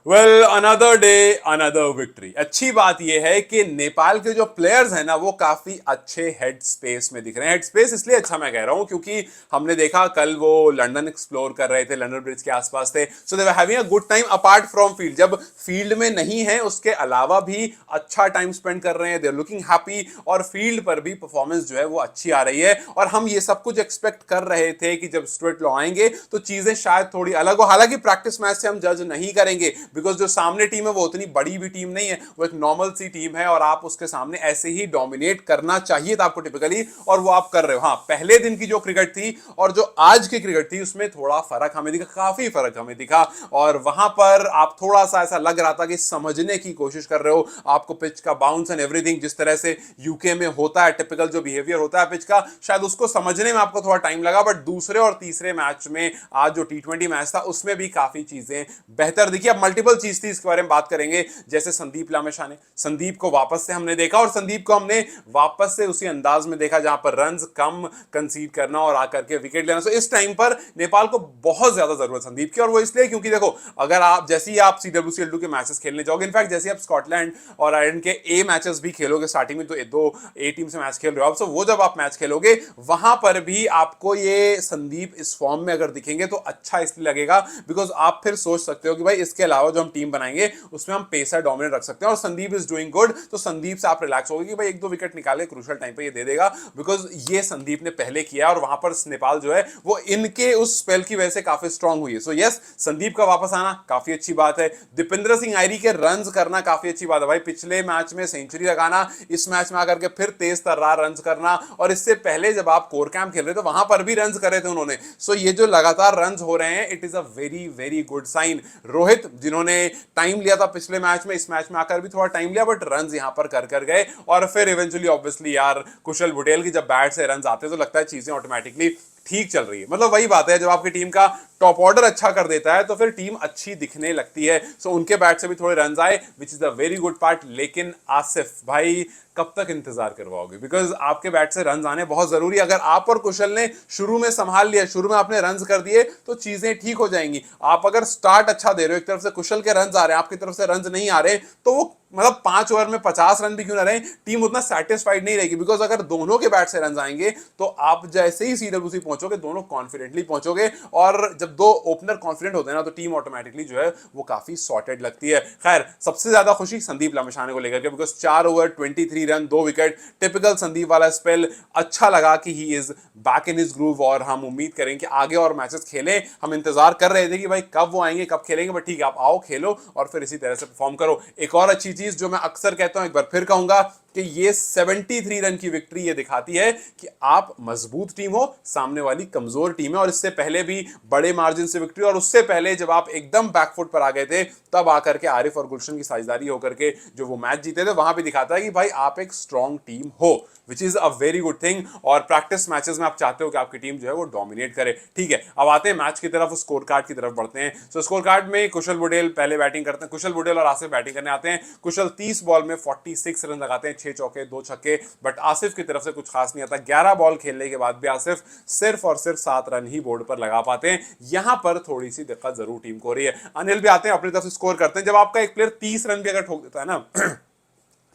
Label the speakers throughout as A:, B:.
A: Well another day another victory. अच्छी बात यह है कि नेपाल के जो प्लेयर्स हैं ना वो काफी अच्छे हेड स्पेस में दिख रहे हैं। हेड स्पेस इसलिए अच्छा मैं कह रहा हूं क्योंकि हमने देखा कल वो लंदन एक्सप्लोर कर रहे थे, लंदन ब्रिज के आसपास थे, so they were having a good time apart from field. जब फील्ड में नहीं है उसके अलावा भी अच्छा टाइम स्पेंड कर रहे हैं, दे आर लुकिंग हैप्पी, और फील्ड पर भी परफॉर्मेंस जो है वो अच्छी आ रही है। और हम ये सब कुछ एक्सपेक्ट कर रहे थे कि जब स्टुअर्ट लॉ आएंगे तो चीजें शायद थोड़ी अलग हो। हालांकि प्रैक्टिस मैच से हम जज नहीं करेंगे बिकॉज जो सामने टीम है वो उतनी बड़ी भी टीम नहीं है, वो एक नॉर्मल सी टीम है और आप उसके सामने ऐसे ही डोमिनेट करना चाहिए था आपको टिपिकली, और वो आप कर रहे हो। हाँ, पहले दिन की जो क्रिकेट थी और जो आज की क्रिकेट थी उसमें थोड़ा फर्क हमें दिखा, काफी फर्क हमें दिखा, और वहां पर आप थोड़ा सा ऐसा लग रहा था कि समझने की कोशिश कर रहे हो। आपको पिच का बाउंस एंड एवरीथिंग जिस तरह से यूके में होता है, टिपिकल जो बिहेवियर होता है पिच का, शायद उसको समझने में आपको थोड़ा टाइम लगा। बट दूसरे और तीसरे मैच में आज जो टी20 मैच था उसमें भी काफी चीजें बेहतर दिखी। अब मल्टीपल चीज थी, इसके बारे में बात करेंगे। जैसे संदीप लामेशा ने, संदीप को वापस से हमने देखा, और संदीप को हमने वापस से उसी अंदाज में देखा जहां पर रन्स कम कंसीड करना और आकर के विकेट लेना। सो इस टाइम पर नेपाल को बहुत ज्यादा जरूरत संदीप की, और वो इसलिए क्योंकि देखो, अगर आप जैसे ही आप CWCL2 के मैचेस खेलने जाओगे, इनफैक्ट जैसे आप स्कॉटलैंड और आयरलैंड के ए मैचेस भी खेलोगे, स्टार्टिंग में तो दो ए टीम से मैच खेल रहे हो आप, सो वो जब आप मैच खेलोगे वहां पर भी आपको ये संदीप इस फॉर्म में अगर दिखेंगे तो अच्छा इसलिए लगेगा बिकॉज आप फिर सोच सकते हो कि भाई इसके अलावा जो हम टीम बनाएंगे उसमें हम पेसर डोमिनेट रख सकते हैं, और संदीप इज डूइंग गुड, तो संदीप से आप रिलैक्स होगे कि भाई एक दो विकेट निकाले क्रूशियल टाइम पे ये दे देगा, बिकॉज ये संदीप ने पहले किया और वहां पर नेपाल जो है वो इनके उस स्पेल की वजह से काफी स्ट्रांग हुई है। सो यस, संदीप का वापस आना काफी अच्छी बात है। दीपेंद्र सिंह आयरी के रन्स करना काफी अच्छी बात है भाई। पिछले मैच में सेंचुरी लगाना, इस मैच में आकर के फिर तेज तर्रार रन्स करना, और इससे पहले जब आप कोर कैंप खेल रहे थे वहां पर भी रन्स करे थे उन्होंने। सो ये जो लगातार रन्स हो रहे हैं, it is a very very good sign. Rohit जिन्होंने टाइम लिया था पिछले मैच में, इस मैच में आकर भी थोड़ा टाइम लिया, बट रन्स यहां पर कर गए, और फिर इवेंचुअली ऑब्वियसली यार कुशल बुटेल की जब बैट से रन्स आते तो लगता है चीजें ऑटोमेटिकली ठीक चल रही है। मतलब वही बात है, जब आपकी टीम का टॉप ऑर्डर अच्छा कर देता है तो फिर टीम अच्छी दिखने लगती है। सो उनके बैट से भी थोड़े रन आए, which is a very good part. लेकिन आसिफ भाई कब तक इंतजार करवाओगे, बिकॉज आपके बैट से रन आने बहुत जरूरी है। अगर आप और कुशल ने शुरू में संभाल लिया, शुरू में आपने रन कर दिए तो चीजें ठीक हो जाएंगी। आप अगर स्टार्ट अच्छा दे रहे हो, एक तरफ से कुशल के रन आ रहे हैं, आपकी तरफ से रन नहीं आ रहे, तो वो मतलब 5 ओवर में 50 रन भी क्यों ना रहे, टीम उतना सेटिस्फाइड नहीं रहेगी। बिकॉज अगर दोनों के बैट से रन आएंगे तो आप जैसे ही CWC पहुंचोगे दोनों कॉन्फिडेंटली पहुंचोगे, और जब दो ओपनर कॉन्फिडेंट होते हैं ना तो टीम ऑटोमेटिकली जो है वो काफी सॉर्टेड लगती है। खैर, सबसे ज्यादा खुशी संदीप लामिछाने को लेकर के, because 4 over 23 run 2 wicket, typical Sandeep वाला स्पेल। अच्छा लगा कि he is back in his groove, और हम उम्मीद करें कि आगे और मैचेस खेलें। हम इंतजार कर रहे थे कि भाई कब वो आएंगे, कब खेलेंगे, बट ठीक है, आप आओ खेलो और फिर इसी तरह से परफॉर्म करो। एक और अच्छी चीज जो मैं अक्सर कहता हूं, एक बार फिर कहूंगा कि ये 73 रन की विक्ट्री ये दिखाती है कि आप मजबूत टीम हो, सामने वाली कमजोर टीम है। और इससे पहले भी बड़े मार्जिन से विक्ट्री, और उससे पहले जब आप एकदम बैकफुट पर आ गए थे तब आकर के आरिफ और गुलशन की साझेदारी होकर के जो वो मैच जीते थे, वहां भी दिखाता है कि भाई आप एक स्ट्रॉन्ग टीम हो, which is a very good thing. और प्रैक्टिस मैचेस में आप चाहते हो कि आपकी टीम जो है वो डोमिनेट करे। ठीक है, अब आते हैं मैच की तरफ, स्कोर कार्ड की तरफ बढ़ते हैं। सो स्कोर कार्ड में कुशल बुटेल पहले बैटिंग करते हैं, कुशल बुटेल और आसिफ बैटिंग करने आते हैं। कुशल 30 बॉल में 46 रन लगाते हैं, 6 चौके 2 छक्के, बट आसिफ की तरफ से कुछ खास नहीं आता। 11 बॉल खेलने के बाद भी आसिफ सिर्फ और सिर्फ 7 रन ही बोर्ड पर लगा पाते हैं। यहां पर थोड़ी सी दिक्कत जरूर टीम को हो रही है। अनिल भी आते हैं, अपनी तरफ से स्कोर करते हैं। जब आपका एक प्लेयर 30 रन भी अगर ठोक देता है ना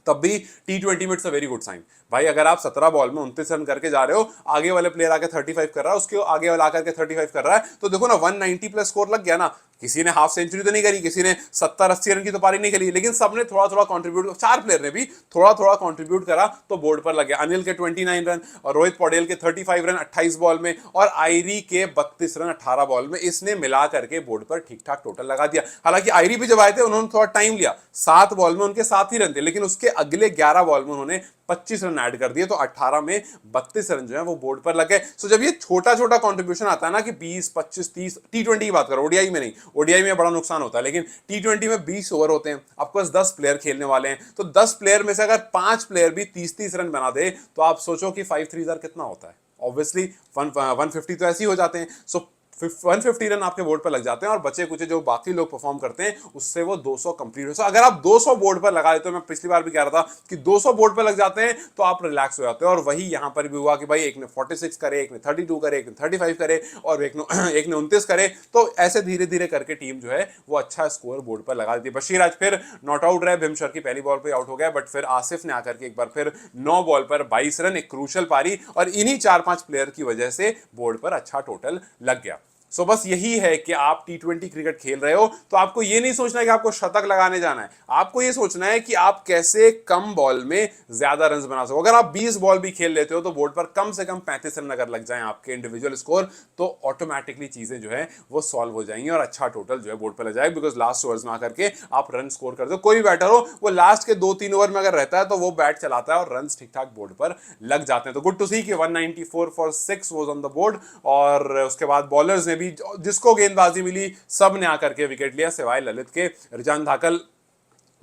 A: तब भी टी20 में it's a very good sign. भाई अगर आप 17 बॉल में 29 रन करके जा रहे हो, आगे वाले प्लेयर आके 35 कर रहा है, उसके आगे वाला आकर के 35 कर रहा है, तो देखो ना 190 प्लस स्कोर लग गया ना। किसी ने हाफ सेंचुरी तो नहीं करी, किसी ने 70-80 रन की तो पारी नहीं खेली, लेकिन सबने थोड़ा थोड़ा कंट्रीब्यूट, 4 प्लेयर ने भी थोड़ा थोड़ा कंट्रीब्यूट करा तो बोर्ड पर लग गया। अनिल के 29 रन, और रोहित पौडेल के 35 रन 28 बॉल में, और आयरी के 32 रन 18 बॉल में, इसने मिला करके बोर्ड पर ठीक ठाक टोटल लगा दिया। हालांकि आयरी भी जब आए थे उन्होंने थोड़ा टाइम लिया, 7 बॉल में उनके 7 ही रन थे, लेकिन उसके अगले 11 बॉल में उन्होंने 25 रन ऐड कर दिए, तो 18 में 32 रन जो है वो बोर्ड पर लगे। सो जब ये छोटा छोटा कंट्रीब्यूशन आता है ना कि 20 25 30, टी20 की बात करो, ओडीआई में नहीं, ओडीआई में बड़ा नुकसान होता है, लेकिन टी20 में 20 ओवर होते हैं, आपके पास 10 प्लेयर खेलने वाले हैं, तो 10 प्लेयर में से अगर 5 प्लेयर भी 30-30 रन बना दे तो आप सोचो कि 5 3 कितना होता है। ऑब्वियसली 150 तो ऐसे ही हो जाते हैं। सो 150 रन आपके बोर्ड पर लग जाते हैं और बचे कुछ जो बाकी लोग परफॉर्म करते हैं उससे वो 200 कंप्लीट हो। सो अगर आप 200 बोर्ड पर लगा देते हो, मैं पिछली बार भी कह रहा था कि 200 बोर्ड पर लग जाते हैं तो आप रिलैक्स हो जाते हो। और वही यहां पर भी हुआ कि भाई एक ने 46 करे, एक ने 32 करे, एक ने 35 करे और एक ने 29 करे। तो ऐसे धीरे धीरे करके टीम जो है वो अच्छा स्कोर बोर्ड पर लगा देती है। बशीर आज फिर नॉट आउट रहे, भीमशर की पहली बॉल पर आउट हो गया, बट फिर आसिफ ने आकर के एक बार फिर 9 बॉल पर 22 रन, एक क्रूशल पारी, और इन्हीं 4-5 प्लेयर की वजह से बोर्ड पर अच्छा टोटल लग गया। सो बस यही है कि आप टी20 क्रिकेट खेल रहे हो तो आपको ये नहीं सोचना है कि आपको शतक लगाने जाना है, आपको ये सोचना है कि आप कैसे कम बॉल में ज्यादा रन बना सको। अगर आप 20 बॉल भी खेल लेते हो तो बोर्ड पर कम से कम 35 रन अगर लग जाए आपके इंडिविजुअल स्कोर, तो ऑटोमेटिकली चीजें जो है वो सॉल्व हो जाएंगी और अच्छा टोटल जो है बोर्ड पर लग जाएगा। बिकॉज लास्ट ओवर्स में आकर के आप रन स्कोर करते हो, कोई भी बैटर हो वो लास्ट के 2-3 ओवर में अगर रहता है तो वो बैट चलाता है और रन ठीक ठाक बोर्ड पर लग जाते हैं। तो गुड टू सी कि 194 for 6 was on the board. और उसके बाद बॉलर्स ने भी जिसको गेंदबाजी मिली सब ने आकर के विकेट लिया सिवाय ललित के। रिजान धाकल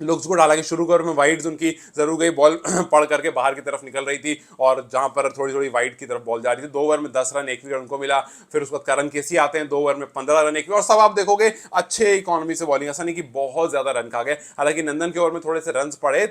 A: लुक्स गुड, हालांकि शुरू कर में वाइड्स उनकी जरूर गई, बॉल पड़ करके बाहर की तरफ निकल रही थी और जहां पर थोड़ी थोड़ी वाइड की तरफ बॉल जा रही थी। 2 ओवर में 10 रन, 1 विकेट उनको मिला। फिर उसके बाद करण केसी आते हैं, 2 ओवर में 15 रन, 1 विकेट, और सब आप देखोगे अच्छे इकोनॉमी से बॉलिंग, ऐसा नहीं कि बहुत ज्यादा रन खा गए। हालांकि नंदन के ओवर में थोड़े से रन पड़े,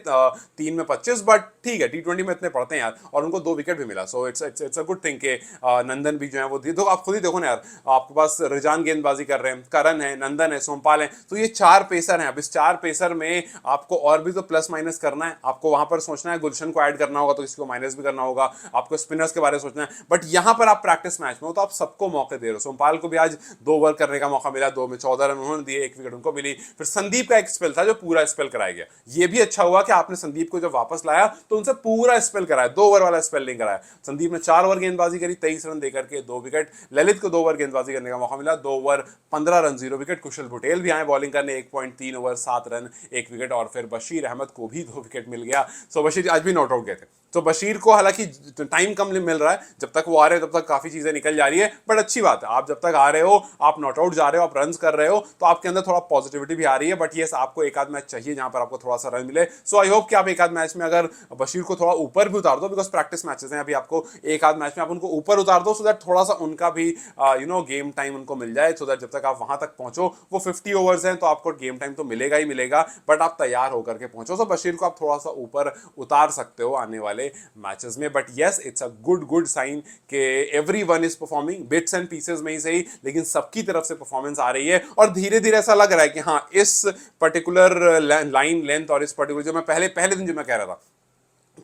A: 3 में 25, बट ठीक है, टी20 में इतने पड़ते हैं यार, और उनको 2 विकेट भी मिला। So it's a good thing के नंदन भी जो है वो तो आप खुद ही देखो ना यार, आपके पास रिजान गेंदबाजी कर रहे हैं, करण है, नंदन है, सोमपाल है, तो ये 4 पेसर हैं। अब इस 4 पेसर में आपको और भी तो प्लस माइनस करना है, आपको वहां पर सोचना है गुलशन को ऐड करना होगा तो किसी को माइनस भी करना होगा, आपको स्पिनर्स के बारे में सोचना है। बट यहां पर आप प्रैक्टिस मैच में हो तो आप सबको मौके दे रहे हो। सोमपाल को भी आज 2 ओवर करने का मौका मिला, 2 में 14 रन उन्होंने दिए, 1 विकेट उनको मिली। फिर संदीप का एक स्पेल था जो पूरा स्पेल कराया गया, ये भी अच्छा हुआ कि आपने संदीप को जब वापस लाया तो उनसे पूरा स्पेल कराया, 2 ओवर वाला स्पेल नहीं कराया। संदीप ने 4 ओवर गेंदबाजी करी, 23 रन देकर के 2 विकेट। ललित को 2 ओवर गेंदबाजी करने का मौका मिला, 2 ओवर 15 रन 0 विकेट। कुशल पटेल भी आए बॉलिंग करने, 1.3 ओवर 7 रन 1 विकेट। और फिर बशीर अहमद को भी 2 विकेट मिल गया। सो बशीर आज भी नॉट आउट गए थे। तो बशीर को हालांकि टाइम कम मिल रहा है, जब तक वो आ रहे हैं तब तक काफी चीजें निकल जा रही है, बट अच्छी बात है, आप जब तक आ रहे हो, आप नॉट आउट जा रहे हो, आप रन कर रहे हो, तो आपके अंदर थोड़ा पॉजिटिविटी भी आ रही है। बट यस, आपको एक आध मैच चाहिए जहां पर आपको थोड़ा सा रन मिले। सो आई होप कि आप एक आध मैच में अगर बशीर को थोड़ा ऊपर भी उतार दो, बिकॉज प्रैक्टिस मैचेस हैं अभी, आपको एक आध मैच में आप उनको ऊपर उतार दो, सो दैट थोड़ा सा उनका भी गेम टाइम उनको मिल जाए, सो दैट जब तक आप वहां तक पहुंचो, वो 50 ओवर्स हैं तो आपको गेम टाइम तो मिलेगा ही मिलेगा, बट आप तैयार होकर के पहुंचो। सो बशीर को आप थोड़ा सा ऊपर उतार सकते हो आने वाले मैचेस में। But yes, it's a good sign कि everyone is performing, bits and pieces में ही सही, लेकिन सबकी तरफ से परफॉर्मेंस आ रही है। और धीरे धीरे ऐसा लग रहा है कि हाँ, इस पर्टिकुलर लाइन लेंथ और इस पर्टिकुलर, जो मैं पहले दिन जो मैं कह रहा था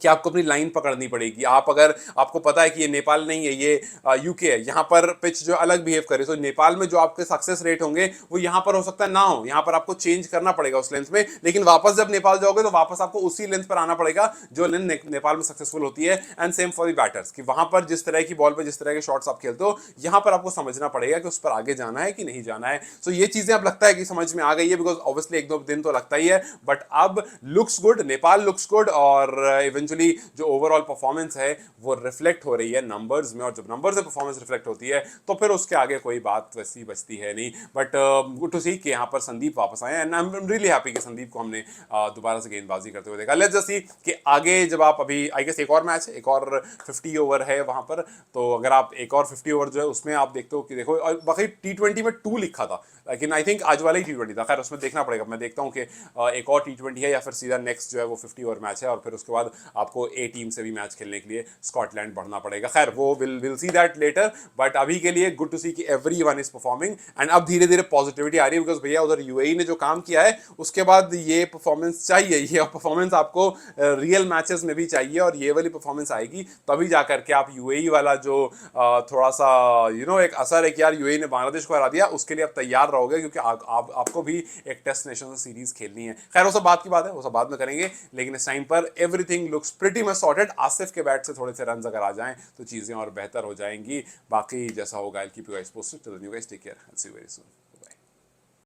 A: कि आपको अपनी लाइन पकड़नी पड़ेगी। आप अगर आपको पता है कि ये नेपाल नहीं है, ये यूके है, यहाँ पर पिच जो अलग बिहेव करे, तो नेपाल में जो आपके सक्सेस रेट होंगे वो यहाँ पर हो सकता है ना हो, यहाँ पर आपको चेंज करना पड़ेगा उस लेंथ में। लेकिन वापस जब नेपाल जाओगे तो वापस आपको उसी लेंथ पर आना पड़ेगा जो लेंथ नेपाल में सक्सेसफुल होती है। And same for the batters, कि वहां पर जिस तरह की बॉल पर जिस तरह के शॉट्स आप खेलते हो, यहाँ पर आपको समझना पड़ेगा कि उस पर आगे जाना है कि नहीं जाना है। सो ये चीजें अब लगता है कि समझ में आ गई है, बिकॉज ऑब्वियसली 1-2 दिन तो लगता ही है, बट अब looks good, Nepal looks good, और इवेंचुअली जो ओवरऑल परफॉर्मेंस है वो रिफ्लेक्ट हो रही है नंबर्स में। और जब नंबर्स में परफॉर्मेंस रिफ्लेक्ट होती है तो फिर उसके आगे कोई बात वैसी बचती है नहीं। बट गुड टू सी कि यहाँ पर संदीप वापस आए, and I am really happy कि संदीप को हमने दोबारा से गेंदबाजी करते हुए देखा। लेट्स जस्ट सी कि आगे जब आप अभी आई गेस एक और मैच है, एक और 50 ओवर है वहां पर, तो अगर आप एक और 50 ओवर जो है उसमें आप देखते हो कि देखो, और बाकी टी20 में 2 लिखा था, लेकिन आई थिंक आज वाला ही टी20 था, खैर उसमें देखना पड़ेगा। मैं देखता हूँ कि एक और टी20 है या फिर सीधा नेक्स्ट जो है वो 50 ओवर मैच है, और फिर उसके बाद आपको ए टीम से भी मैच खेलने के लिए स्कॉटलैंड बढ़ना पड़ेगा। खैर वो will see that later, but अभी के लिए गुड टू सी कि एवरीवन इज परफॉर्मिंग, एंड अब धीरे धीरे पॉजिटिविटी आ रही है, बिकॉज भैया उधर यूएई ने जो काम किया है उसके बाद ये परफॉर्मेंस चाहिए, ये परफॉर्मेंस आपको रियल मैचेस में भी चाहिए, और ये वाली परफॉर्मेंस आएगी तभी जाकर के आप यूएई वाला जो थोड़ा सा एक असर है कि यार यूएई ने बांग्लादेश को हरा दिया, उसके लिए आप तैयार रहोगे, क्योंकि आपको भी एक टेस्ट नेशनल सीरीज खेलनी है। खैर वो सब बात की बात है, वो सब बाद में करेंगे, लेकिन इस टाइम पर everything looks pretty much sorted. Asif के बैट से थोड़े से रन अगर आ जाएं तो चीजें और बेहतर हो जाएंगी। बाकी जैसा होगा, I keep you guys posted. Till then you guys take care, I see you very soon.